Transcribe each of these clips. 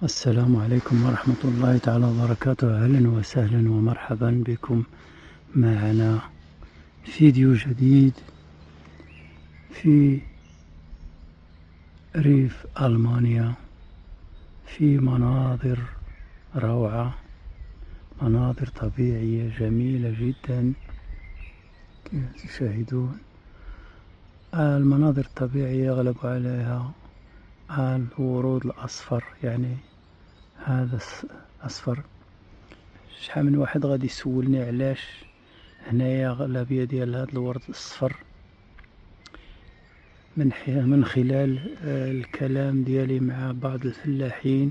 السلام عليكم ورحمة الله تعالى وبركاته. أهلا وسهلا ومرحبا بكم معنا فيديو جديد في ريف ألمانيا، في مناظر روعة، مناظر طبيعية جميلة جدا كما تشاهدون. المناظر الطبيعية يغلب عليها الورود الأصفر، يعني هذا أصفر. شحال من واحد غادي يسولني علاش هنايا غالبية ديال هذا الورد الأصفر. من خلال الكلام ديالي مع بعض الفلاحين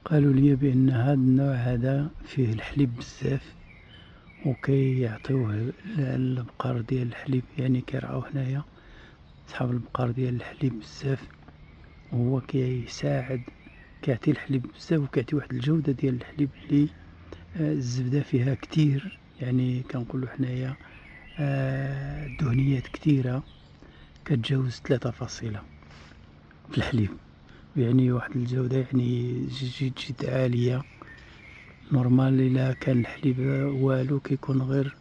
قالوا لي بأن هذا النوع هذا فيه الحليب بزاف، وكي يعطيوه البقر ديال الحليب، يعني كيرعاو هنايا صحاب البقر ديال الحليب بزاف، وهو كيساعد كيعطي الحليب بزاف، وكيعطي واحد الجودة ديال الحليب اللي الزبدة فيها كتير، يعني كنقولوا حنايا دهنيات كتيرة كتجاوز 3 فاصلة في الحليب، يعني واحد الجودة يعني جد عالية. نورمال إلا كان الحليب والو كيكون غير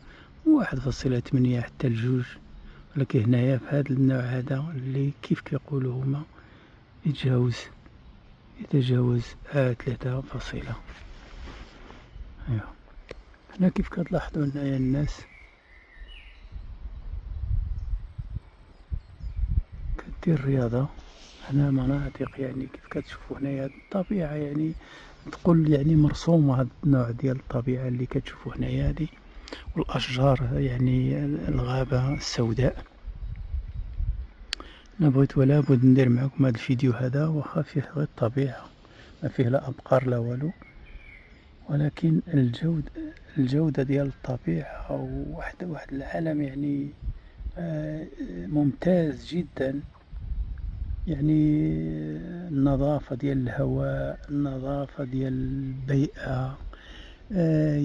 1.8 حتى ل2، ولكن هنايا في هذا النوع هذا اللي كيف كيقولوا هما يتجاوز 3 فاصلة. هنا كيف كتلاحظوا هنايا الناس كدير الرياضة. هنا مناطق يعني كيف كتشوفوا هنايا الطبيعة، يعني تقول يعني مرسومة هذا النوع ديال الطبيعة اللي كتشوفوا هنايا هذه، والأشجار يعني الغابة السوداء. أنا بغيت ولا بد ندير معكم هذا الفيديو هذا، واخا فيه غير الطبيعة، ما فيه لا أبقار لا والو، ولكن الجودة ديال الطبيعة واحد العالم يعني ممتاز جدا. يعني النظافة ديال الهواء، النظافة ديال البيئة،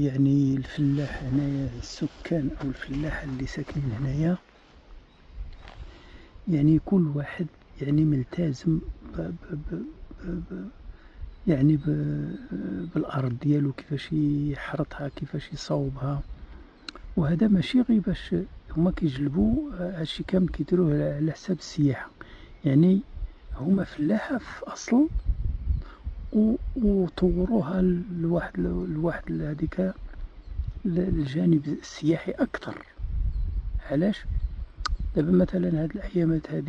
يعني الفلاح هنايا، السكان أو الفلاح اللي ساكنين هنايا، يعني كل واحد يعني ملتزم يعني بالأرض ديالو، كيفاش يحرثها، كيفاش يصوبها. وهذا ماشي غير باش هما كيجلبوا هادشي كامل، كيديروه على حساب السياحة، يعني هما فلاحة في أصل وطوروها لواحد هذيك الجانب السياحي أكثر. علاش؟ دابا مثلا هاد الأيامات هذه